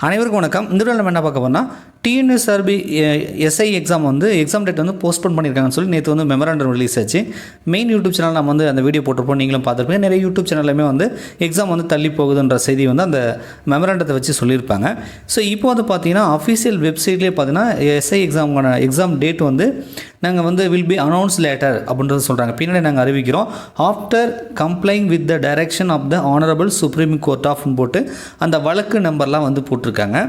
அனைவருக்கும் வணக்கம். இந்த வீடியோவில் நம்ம என்ன பார்க்க போறோம்னா TNSRB SI exam exam date postpone பண்ணியிருக்காங்கன்னு சொல்லி நேற்று மெமராண்டம் ரிலீஸ் ஆச்சு. மெயின் யூடியூப் சேனல் நம்ம அந்த வீடியோ போட்டிருப்போம், நீங்களும் பார்த்துருப்பீங்க. நிறைய யூடியூப் சேனல்லையுமே எக்ஸாம் தள்ளி போகுதுன்ற செய்தி அந்த மெமராண்டத்தை வச்சு சொல்லியிருப்பாங்க. ஸோ இப்போ பார்த்தீங்கன்னா அஃபீஷியல் வெப்சைட்லேயே பார்த்தீங்கன்னா எஸ்ஐ எக்ஸாம் டேட் நாங்கள் வில் பி அனௌன்ஸ் லேட்டர் அப்படின்றது சொல்கிறாங்க. பின்னாடி நாங்கள் அறிவிக்கிறோம் after complying with the direction of the honourable supreme court ஆஃப்னு போட்டு அந்த வழக்கு நம்பர்லாம் போட்டிருக்காங்க.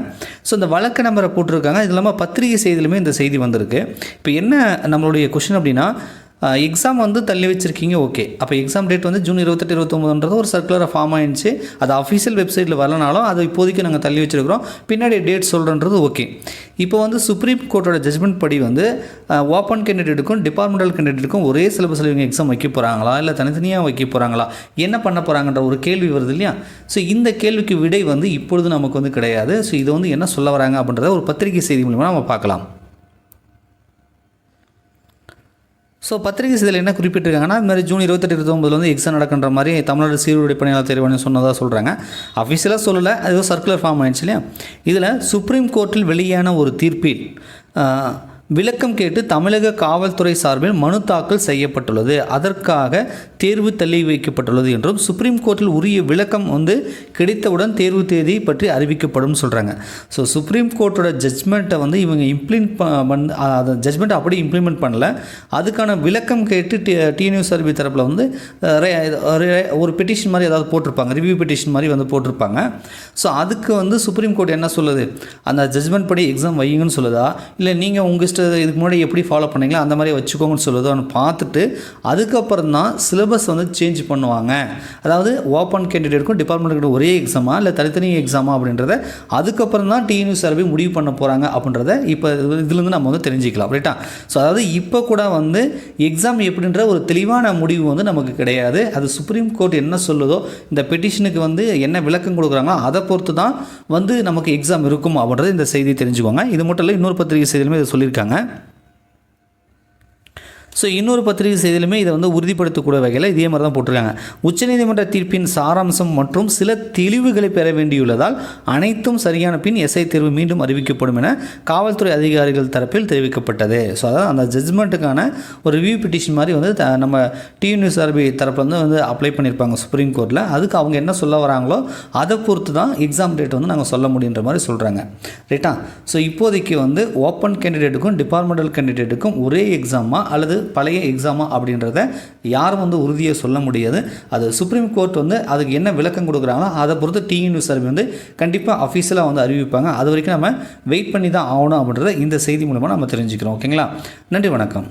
ஸோ இந்த வழக்கு நம்பரை போட்டிருக்காங்க. இது இல்லாமல் பத்திரிகை செய்தியிலுமே இந்த செய்தி வந்திருக்கு. இப்போ என்ன நம்மளுடைய கொஷின் அப்படின்னா, எக்ஸாம் தள்ளி வச்சுருக்கீங்க, ஓகே. அப்போ எக்ஸாம் டேட் ஜூன் 28, 29 ஒரு சர்க்குலராக ஃபார்ம் ஆயிடுச்சு. அது அஃபீஷியல் வெப்சைட்டில் வரலனாலும் அது இப்போதைக்கு நாங்கள் தள்ளி வச்சுருக்கிறோம், பின்னாடி டேட் சொல்கிறன்றது ஓகே. இப்போ சுப்ரீம் கோர்ட்டோட ஜட்மெண்ட் படி ஓப்பன் கேண்டிடேட்டுக்கும் டிபார்ட்மெண்டல் கேண்டிடேட்டுக்கும் ஒரே சிலபஸில் இவங்க எக்ஸாம் வைக்க போகிறாங்களா, இல்லை தனித்தனியாக வைக்க போகிறாங்களா, என்ன பண்ண போகிறாங்கன்ற ஒரு கேள்வி வருது இல்லையா? ஸோ இந்த கேள்விக்கு விடை இப்பொழுது நமக்கு கிடையாது. ஸோ இது என்ன சொல்ல வராங்க அப்படின்றத ஒரு பத்திரிகை செய்தி மூலமாக நம்ம பார்க்கலாம். ஸோ பத்திரிகை செய்தியில் என்ன குறிப்பிட்டிருக்காங்கன்னா, இது மாதிரி ஜூன் 28, 29 எக்ஸாம் நடக்கின்ற மாதிரி தமிழ்நாடு சீருடை பணியாளர் தேர்வாணையம் சொன்னதாக சொல்கிறாங்க. அஃபீஷியலாக சொல்லலை, அது சர்க்குலர் ஃபார்ம் ஆயிடுச்சு இல்லையா? இதில் சுப்ரீம் கோர்ட்டில் வெளியான ஒரு தீர்ப்பில் விளக்கம் கேட்டு தமிழக காவல்துறை சார்பில் மனு தாக்கல் செய்யப்பட்டுள்ளது. அதற்காக தேர்வு தள்ளி வைக்கப்பட்டுள்ளது என்றும் சுப்ரீம் கோர்ட்டில் உரிய விளக்கம் கிடைத்தவுடன் தேர்வு தேதி பற்றி அறிவிக்கப்படும் சொல்கிறாங்க. ஸோ சுப்ரீம் கோர்ட்டோட ஜட்ஜ்மெண்ட்டை இவங்க அந்த ஜட்ஜ்மெண்ட்டை அப்படி இம்ப்ளிமெண்ட் பண்ணல. அதுக்கான விளக்கம் கேட்டு டிஎன்எஸ்ஆர்பி தரப்பில் ஒரு பெட்டிஷன் மாதிரி ஏதாவது போட்டிருப்பாங்க, ரிவ்யூ பெட்டிஷன் மாதிரி போட்டிருப்பாங்க. ஸோ அதுக்கு சுப்ரீம் கோர்ட் என்ன சொல்லுது, அந்த ஜட்ஜ்மெண்ட் படி எக்ஸாம் வையுங்கன்னு சொல்லுதா, இல்லை நீங்கள் உங்கள் இதுக்கு முன்னாடி எப்படி ஃபாலோ பண்ணீங்களா அந்த மாதிரி வச்சுக்கோங்கன்னு சொல்லுது. அவனை பார்த்துட்டு அதுக்கப்புறம் தான் சிலபஸ் சேஞ்ச் பண்ணுவாங்க. அதாவது ஓப்பன் கேண்டிடேட்டுக்கும் டிபார்ட்மெண்ட்டுக்கு ஒரே எக்ஸாமா இல்லை தனித்தனி எக்ஸாமா அப்படின்றத அதுக்கப்புறம் தான் டிஎன்எஸ்ஆர்பி முடிவு பண்ண போகிறாங்க அப்படின்றத இப்போ இதுலேருந்து நம்ம தெரிஞ்சிக்கலாம், ரைட்டா? ஸோ அதாவது இப்போ கூட எக்ஸாம் எப்படின்ற ஒரு தெளிவான முடிவு நமக்கு கிடையாது. அது சுப்ரீம் கோர்ட் என்ன சொல்லுதோ, இந்த பெட்டிஷனுக்கு என்ன விளக்கம் கொடுக்குறாங்களோ அதை பொறுத்து தான் நமக்கு எக்ஸாம் இருக்கும் அப்படின்றது இந்த செய்தி தெரிஞ்சுக்கோங்க. இது மட்டும் இல்லை, இன்னொரு பத்திரிகை செய்தியிலுமே இதை சொல்லியிருக்காங்க. ஸோ இன்னொரு பத்திரிகை செய்தியிலுமே இதை உறுதிப்படுத்தக்கூடிய வகையில் இதே மாதிரி தான் போட்டிருக்காங்க. உச்சநீதிமன்ற தீர்ப்பின் சாராம்சம் மற்றும் சில தெளிவுகளை பெற வேண்டியுள்ளதால் அனைத்தும் சரியான பின் எஸ்ஐ தேர்வு மீண்டும் அறிவிக்கப்படும் என காவல்துறை அதிகாரிகள் தரப்பில் தெரிவிக்கப்பட்டது. ஸோ அதாவது அந்த ஜட்ஜ்மெண்ட்டுக்கான ஒரு ரிவ்யூ பெட்டிஷன் மாதிரி நம்ம டிஎன்எஸ்ஆர்பி தரப்பில் அப்ளை பண்ணியிருப்பாங்க சுப்ரீம் கோர்ட்டில். அதுக்கு அவங்க என்ன சொல்ல வராங்களோ அதை பொறுத்து தான் எக்ஸாம் டேட் நாங்கள் சொல்ல முடியுன்ற மாதிரி சொல்கிறாங்க, ரைட்டா? ஸோ இப்போதைக்கு ஓப்பன் கேண்டிடேட்டுக்கும் டிபார்ட்மெண்டல் கேண்டிடேட்டுக்கும் ஒரே எக்ஸாமா அல்லது பழைய எக்ஸாமா அப்படின்றத யாரும் உறுதியாக சொல்ல முடியாது. அது சுப்ரீம் கோர்ட் அதுக்கு என்ன விளக்கம் கொடுக்குறாங்களோ அதை பொறுத்து டிஎன்எஸ்ஆர்பி கண்டிப்பாக அஃபீஷியலாக அறிவிப்பாங்க. அது வரைக்கும் நம்ம வெயிட் பண்ணி தான் ஆகணும் அப்படின்றத இந்த செய்தி மூலமாக நம்ம தெரிஞ்சுக்கிறோம். ஓகேங்களா? நன்றி, வணக்கம்.